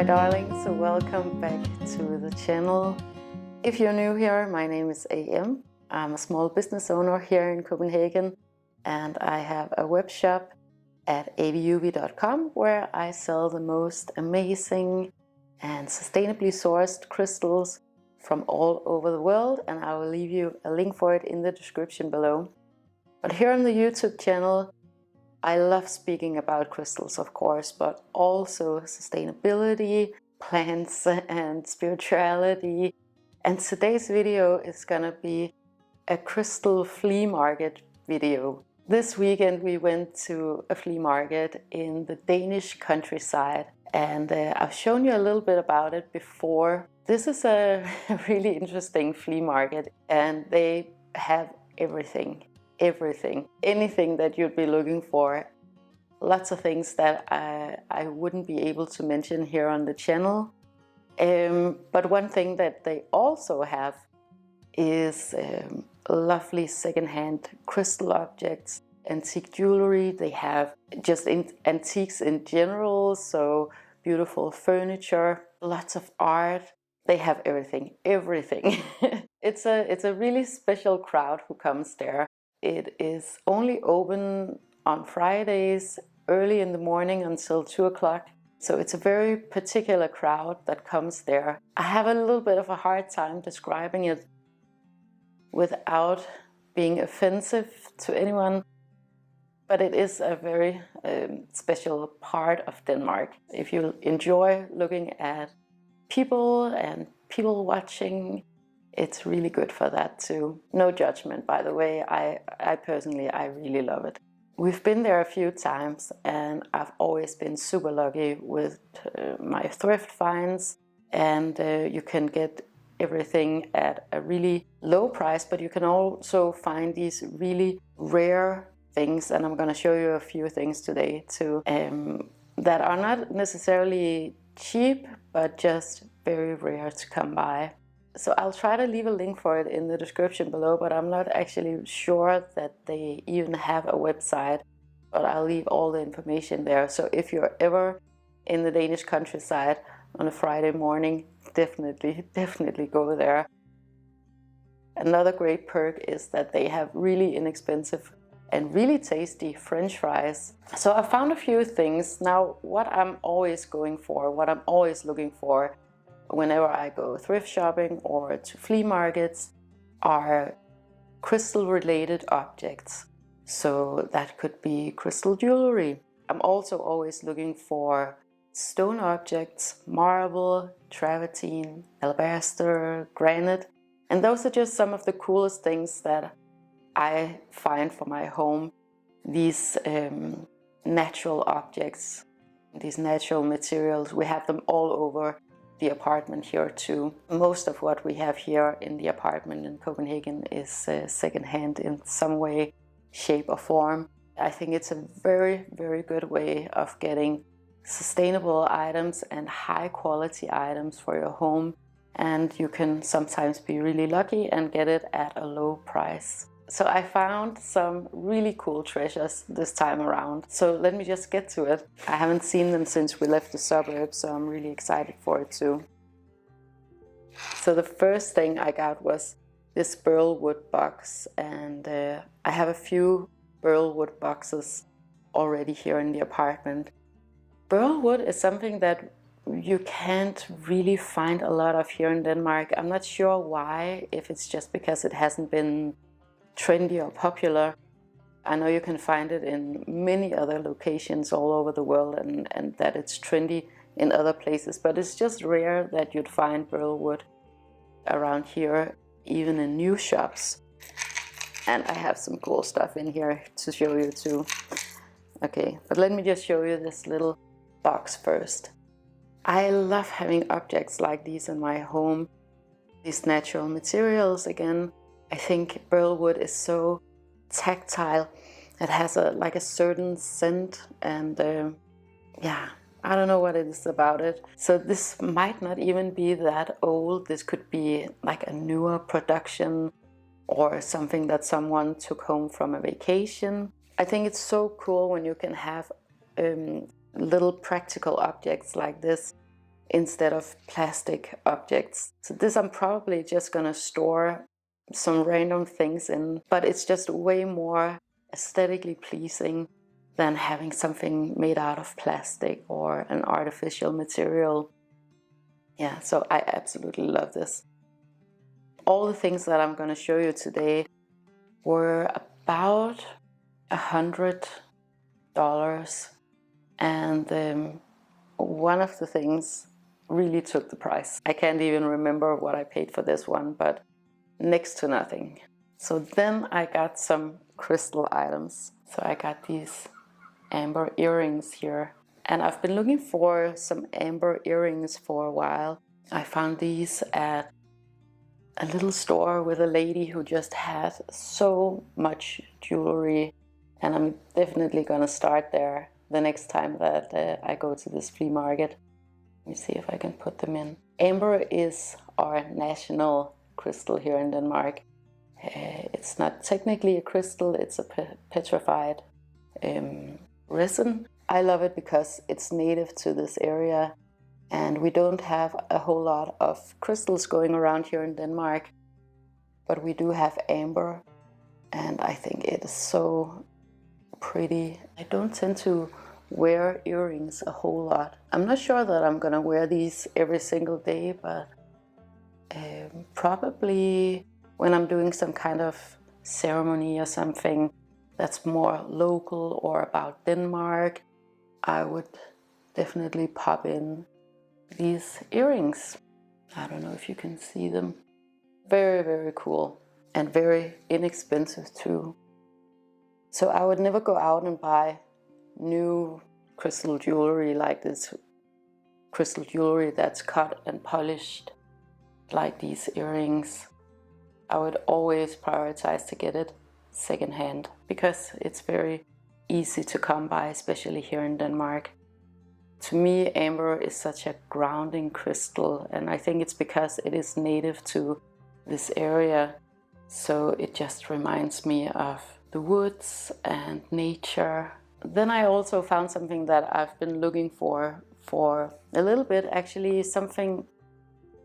my darlings, welcome back to the channel. If you're new here, my name is AM. I'm a small business owner here in Copenhagen, and I have a web shop at AVIUVI.com where I sell the most amazing and sustainably sourced crystals from all over the world, and I will leave you a link for it in the description below. But here on the YouTube channel, I love speaking about crystals, of course, but also sustainability, plants, and spirituality. And today's video is gonna be a crystal flea market video. This weekend we went to a flea market in the Danish countryside, and I've shown you a little bit about it before. This is a really interesting flea market, and they have everything, anything that you'd be looking for. Lots of things that I wouldn't be able to mention here on the channel. But one thing that they also have is lovely secondhand crystal objects, antique jewelry. They have just antiques in general, so beautiful furniture, lots of art. They have everything. It's a really special crowd who comes there. It is only open on Fridays early in the morning until 2 o'clock. So it's a very particular crowd that comes there. I have a little bit of a hard time describing it without being offensive to anyone, but it is a very special part of Denmark. If you enjoy looking at people and people watching, it's really good for that too. No judgment, by the way. I personally really love it. We've been there a few times, and I've always been super lucky with my thrift finds, and you can get everything at a really low price, but you can also find these really rare things, and I'm going to show you a few things today too, that are not necessarily cheap, but just very rare to come by. So I'll try to leave a link for it in the description below, but I'm not actually sure that they even have a website, but I'll leave all the information there. So if you're ever in the Danish countryside on a Friday morning, definitely go there. Another great perk is that they have really inexpensive and really tasty French fries. So I found a few things. Now, what I'm always looking for whenever I go thrift shopping or to flea markets are crystal related objects. So that could be crystal jewelry. I'm also always looking for stone objects, marble, travertine, alabaster, granite. And those are just some of the coolest things that I find for my home. These natural objects, these natural materials, we have them all over the apartment here too. Most of what we have here in the apartment in Copenhagen is secondhand in some way, shape or form. I think it's a very good way of getting sustainable items and high quality items for your home, and you can sometimes be really lucky and get it at a low price. So I found some really cool treasures this time around. So let me just get to it. I haven't seen them since we left the suburbs, so I'm really excited for it too. So the first thing I got was this burlwood box, and I have a few burlwood boxes already here in the apartment. Burlwood is something that you can't really find a lot of here in Denmark. I'm not sure why, if it's just because it hasn't been trendy or popular. I know you can find it in many other locations all over the world, and that it's trendy in other places, but it's just rare that you'd find burlwood around here, even in new shops. And I have some cool stuff in here to show you too. Okay, but let me just show you this little box first. I love having objects like these in my home. These natural materials again. I think burlwood is so tactile. It has like a certain scent, and yeah, I don't know what it is about it. So this might not even be that old. This could be like a newer production or something that someone took home from a vacation. I think it's so cool when you can have little practical objects like this instead of plastic objects. So this I'm probably just gonna store some random things in, but it's just way more aesthetically pleasing than having something made out of plastic or an artificial material. Yeah, so I absolutely love this. All the things that I'm going to show you today were about $100, and one of the things really took the price. I can't even remember what I paid for this one, but next to nothing. So then I got some crystal items. So I got these amber earrings here, and I've been looking for some amber earrings for a while. I found these at a little store with a lady who just had so much jewelry, and I'm definitely gonna start there the next time that I go to this flea market. Let me see if I can put them in. Amber is our national crystal here in Denmark. It's not technically a crystal, it's a petrified resin. I love it because it's native to this area, and we don't have a whole lot of crystals going around here in Denmark, but we do have amber, and I think it is so pretty. I don't tend to wear earrings a whole lot. I'm not sure that I'm gonna wear these every single day, but probably when I'm doing some kind of ceremony or something that's more local or about Denmark, I would definitely pop in these earrings. I don't know if you can see them. Very, very cool, and very inexpensive too. So I would never go out and buy new crystal jewelry like this crystal jewelry that's cut and polished like these earrings. I would always prioritize to get it secondhand because it's very easy to come by, especially here in Denmark. To me, amber is such a grounding crystal, and I think it's because it is native to this area. So it just reminds me of the woods and nature. Then I also found something that I've been looking for a little bit, actually. Something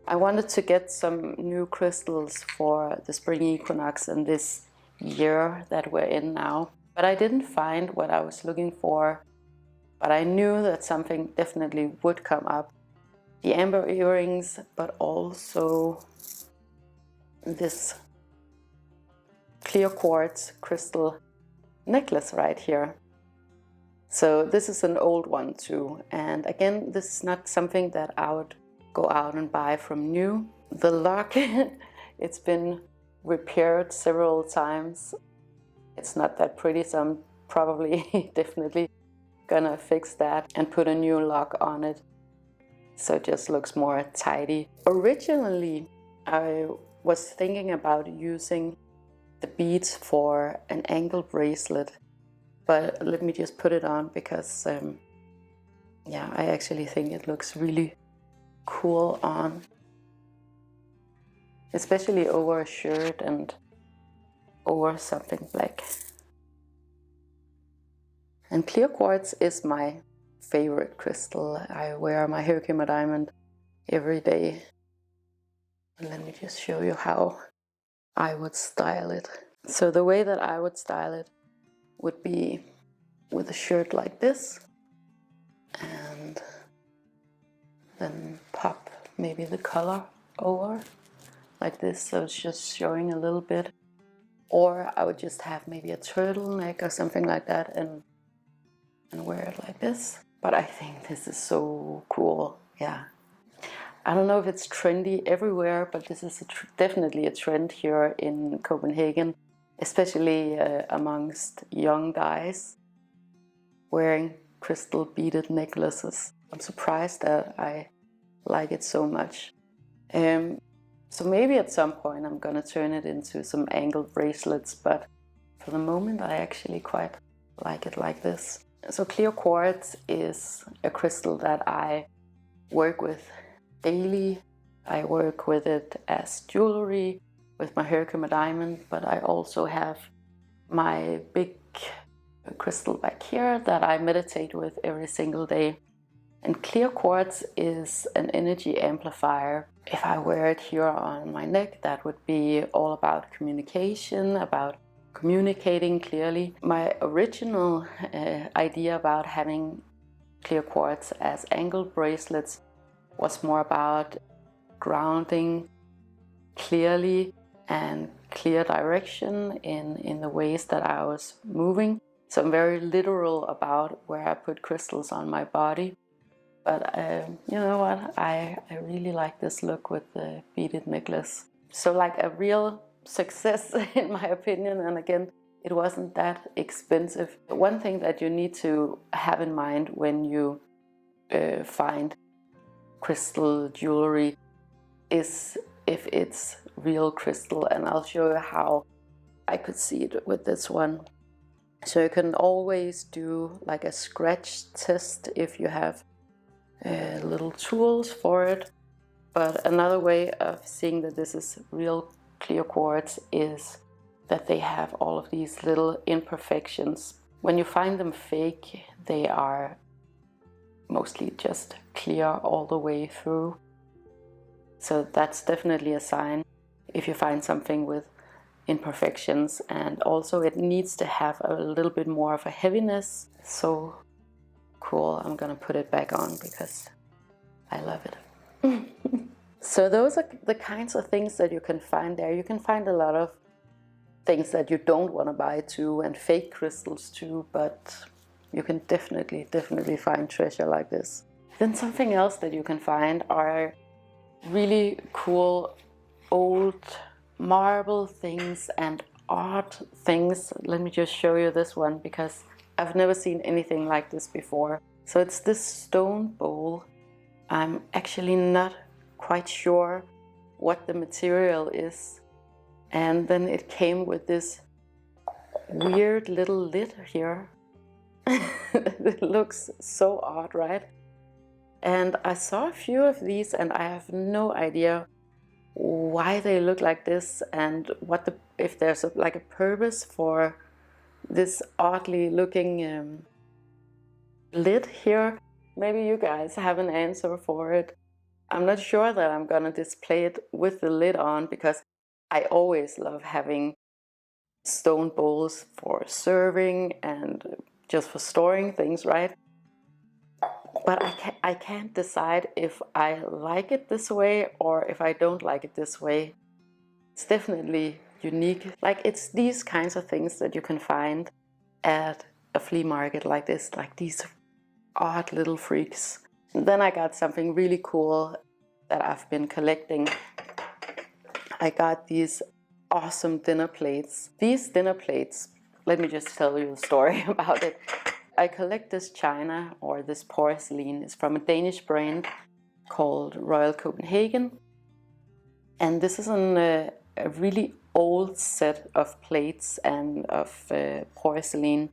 I wanted to get some new crystals for the spring equinox in this year that we're in now, but I didn't find what I was looking for. But I knew that something definitely would come up. The amber earrings, but also this clear quartz crystal necklace right here. So this is an old one too. And again, this is not something that I would go out and buy from new. The lock, it's been repaired several times. It's not that pretty, so I'm probably definitely gonna fix that and put a new lock on it so it just looks more tidy. Originally, I was thinking about using the beads for an ankle bracelet, but let me just put it on because yeah, I actually think it looks really cool on, especially over a shirt and over something black. And clear quartz is my favorite crystal. I wear my Herkimer diamond every day. And let me just show you how I would style it. So the way that I would style it would be with a shirt like this, and then pop maybe the color over like this, so it's just showing a little bit. Or I would just have maybe a turtleneck or something like that and wear it like this. But I think this is so cool. Yeah, I don't know if it's trendy everywhere, but this is definitely a trend here in Copenhagen, especially amongst young guys wearing crystal beaded necklaces. I'm surprised that I like it so much. So maybe at some point I'm gonna turn it into some ankle bracelets, but for the moment I actually quite like it like this. So clear quartz is a crystal that I work with daily. I work with it as jewelry with my Herkimer diamond, but I also have my big crystal back here that I meditate with every single day. And clear quartz is an energy amplifier. If I wear it here on my neck, that would be all about communication, about communicating clearly. My original idea about having clear quartz as ankle bracelets was more about grounding clearly and clear direction in the ways that I was moving. So I'm very literal about where I put crystals on my body. But you know what, I really like this look with the beaded necklace. So like a real success in my opinion, and again, it wasn't that expensive. One thing that you need to have in mind when you find crystal jewelry is if it's real crystal, and I'll show you how I could see it with this one. So you can always do like a scratch test if you have little tools for it. But another way of seeing that this is real clear quartz is that they have all of these little imperfections. When you find them fake, they are mostly just clear all the way through. So that's definitely a sign if you find something with imperfections, and also it needs to have a little bit more of a heaviness. So cool, I'm gonna put it back on because I love it. So those are the kinds of things that you can find there. You can find a lot of things that you don't want to buy too, and fake crystals too, but you can definitely find treasure like this. Then something else that you can find are really cool old marble things and art things. Let me just show you this one because I've never seen anything like this before. So it's this stone bowl. I'm actually not quite sure what the material is. And then it came with this weird little lid here. It looks so odd, right? And I saw a few of these and I have no idea why they look like this and what if there's like a purpose for this oddly looking lid here. Maybe you guys have an answer for it. I'm not sure that I'm gonna display it with the lid on because I always love having stone bowls for serving and just for storing things, right? But I can't decide if I like it this way or if I don't like it this way. It's definitely unique. Like, it's these kinds of things that you can find at a flea market like this, like these odd little freaks. And then I got something really cool that I've been collecting. I got these awesome dinner plates. These dinner plates, let me just tell you a story about it. I collect this china, or this porcelain. It's from a Danish brand called Royal Copenhagen. And this is a really old set of plates and of porcelain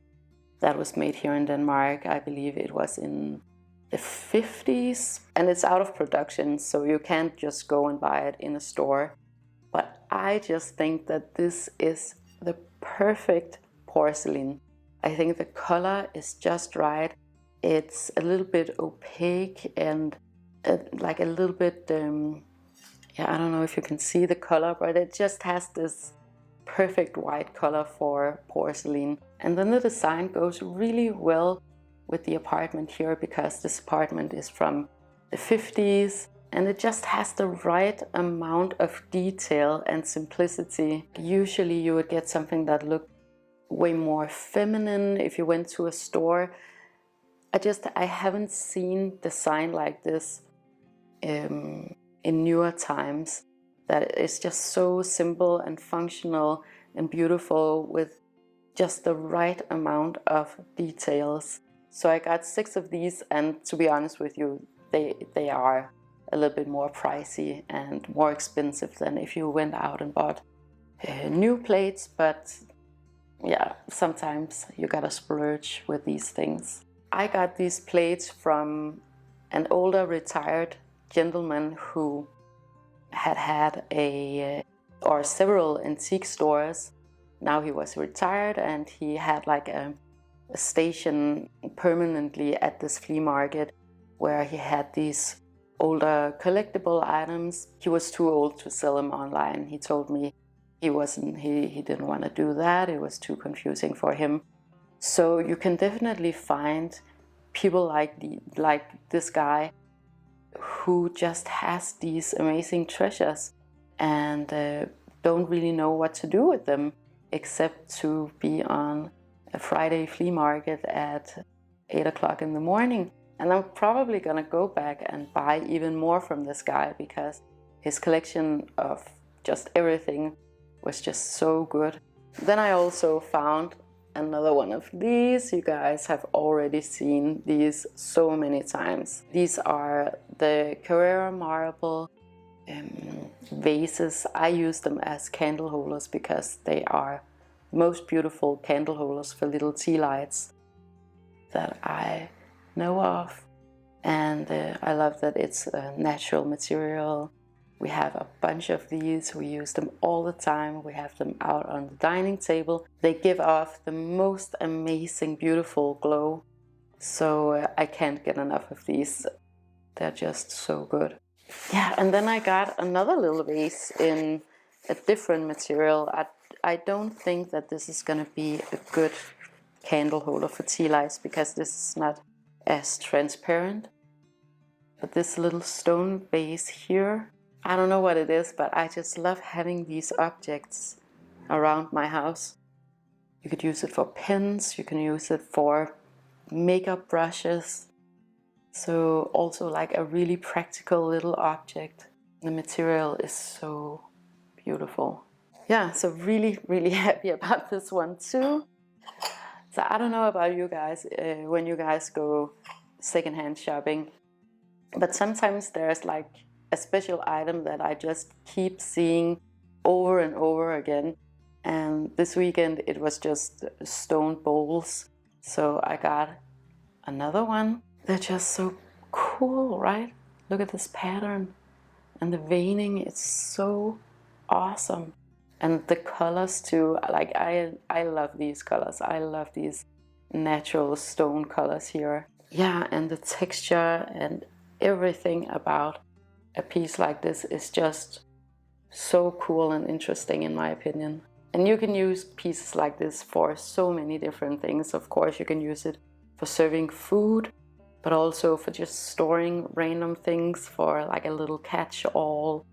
that was made here in Denmark. I believe it was in the 50s. And it's out of production, so you can't just go and buy it in a store. But I just think that this is the perfect porcelain. I think the color is just right. It's a little bit opaque and like a little bit, yeah, I don't know if you can see the color, but it just has this perfect white color for porcelain. And then the design goes really well with the apartment here because this apartment is from the 50s and it just has the right amount of detail and simplicity. Usually you would get something that looked way more feminine if you went to a store. I haven't seen design like this in newer times, that it's just so simple and functional and beautiful with just the right amount of details. So I got 6 of these, and to be honest with you, they are a little bit more pricey and more expensive than if you went out and bought new plates, but yeah, sometimes you gotta splurge with these things. I got these plates from an older retired gentleman who had several antique stores. Now he was retired and he had like a station permanently at this flea market. where he had these older collectible items. He was too old to sell them online. He told me he didn't want to do that. It was too confusing for him. So you can definitely find people like this guy who just has these amazing treasures and don't really know what to do with them except to be on a Friday flea market at 8 o'clock in the morning. And I'm probably gonna go back and buy even more from this guy because his collection of just everything was just so good. Then I also found another one of these. You guys have already seen these so many times. These are the Carrara marble vases. I use them as candle holders because they are the most beautiful candle holders for little tea lights that I know of. And I love that it's a natural material. We have a bunch of these. We use them all the time. We have them out on the dining table. They give off the most amazing, beautiful glow. So I can't get enough of these. They're just so good. Yeah, and then I got another little vase in a different material. I don't think that this is gonna be a good candle holder for tea lights because this is not as transparent. But this little stone vase here, I don't know what it is, but I just love having these objects around my house. You could use it for pens, you can use it for makeup brushes. So also like a really practical little object. The material is so beautiful. Yeah, so really, really happy about this one too. So I don't know about you guys, when you guys go secondhand shopping, but sometimes there's like a special item that I just keep seeing over and over again. And this weekend it was just stone bowls. So I got another one. They're just so cool, right? Look at this pattern and the veining, it's so awesome. And the colors too, like I love these colors. I love these natural stone colors here. Yeah, and the texture and everything about a piece like this is just so cool and interesting in my opinion. And you can use pieces like this for so many different things. Of course, you can use it for serving food, but also for just storing random things, for like a little catch-all,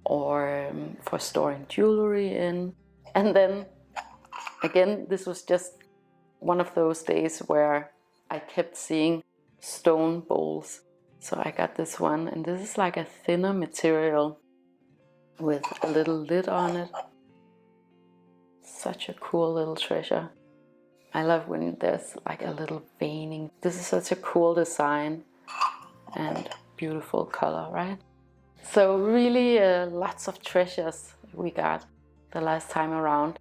or for storing jewelry in. And then again, this was just one of those days where I kept seeing stone bowls. So I got this one, and this is like a thinner material with a little lid on it. Such a cool little treasure. I love when there's like a little veining. This is such a cool design and beautiful color, right? So really lots of treasures we got the last time around.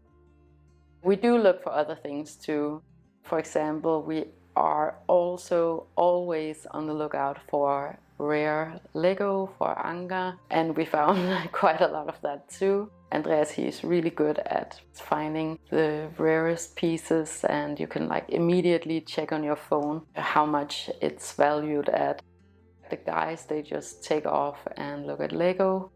We do look for other things too. For example, we are also always on the lookout for rare Lego for Anka, and we found quite a lot of that too. Andreas, he's really good at finding the rarest pieces, and you can like immediately check on your phone how much it's valued at. The guys, they just take off and look at Lego,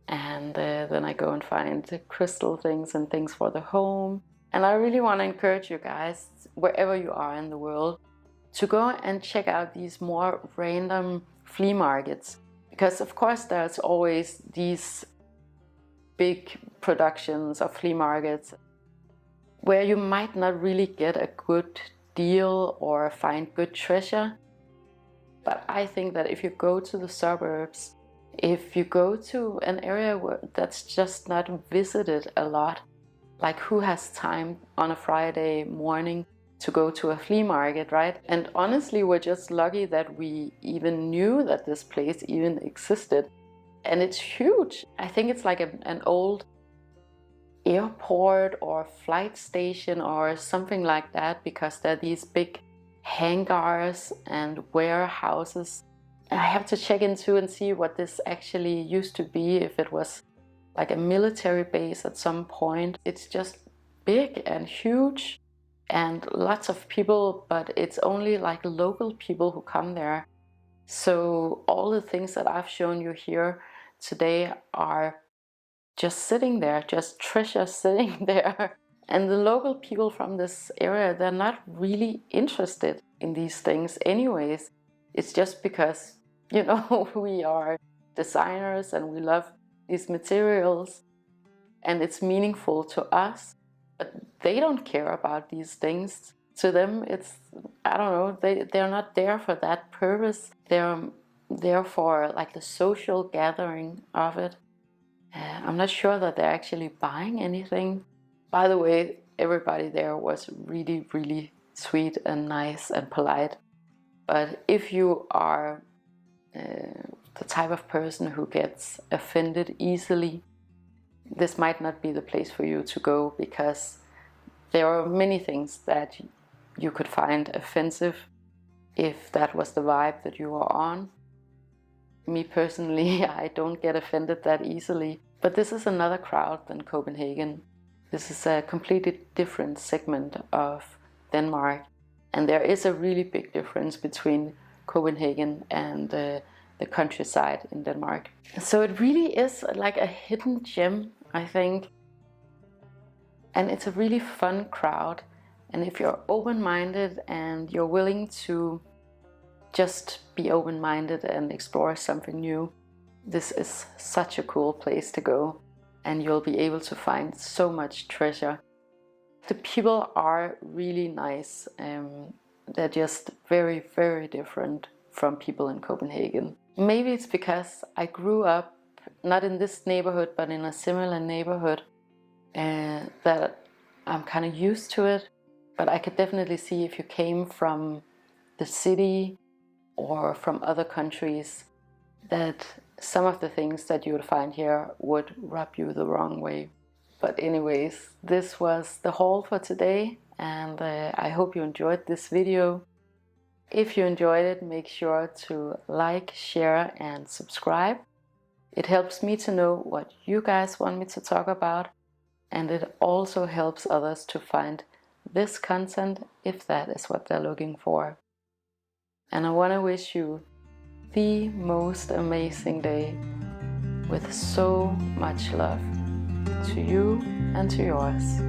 and then I go and find the crystal things and things for the home. And I really want to encourage you guys, wherever you are in the world, to go and check out these more random flea markets. Because of course there's always these big productions of flea markets where you might not really get a good deal or find good treasure. But I think that if you go to the suburbs, if you go to an area that's just not visited a lot, like who has time on a Friday morning to go to a flea market, right? And honestly, we're just lucky that we even knew that this place even existed. And it's huge. I think it's like an old airport or flight station or something like that, because there are these big hangars and warehouses. And I have to check into and see what this actually used to be, if it was like a military base at some point. It's just big and huge and lots of people, but it's only like local people who come there. So all the things that I've shown you here today are just sitting there, just treasure sitting there. And the local people from this area, they're not really interested in these things anyways. It's just because, you know, we are designers and we love these materials and it's meaningful to us, but they don't care about these things. To them, it's, I don't know, they're not there for that purpose. They're there for like the social gathering of it. I'm not sure that they're actually buying anything. By the way, everybody there was really, really sweet and nice and polite. But if you are the type of person who gets offended easily, this might not be the place for you to go, because there are many things that you could find offensive if that was the vibe that you are on. Me personally, I don't get offended that easily, but this is another crowd than Copenhagen. This is a completely different segment of Denmark, and there is a really big difference between Copenhagen and the countryside in Denmark. So it really is like a hidden gem, I think, and it's a really fun crowd. And if you're open-minded and you're willing to just be open-minded and explore something new, this is such a cool place to go, and you'll be able to find so much treasure. The people are really nice. They're just very, very different from people in Copenhagen. Maybe it's because I grew up not in this neighborhood but in a similar neighborhood, that I'm kind of used to it. But I could definitely see if you came from the city or from other countries, that some of the things that you would find here would rub you the wrong way. But anyways, this was the haul for today, and I hope you enjoyed this video. If you enjoyed it, make sure to like, share and subscribe. It helps me to know what you guys want me to talk about, and it also helps others to find this content if that is what they're looking for. And I want to wish you the most amazing day with so much love to you and to yours.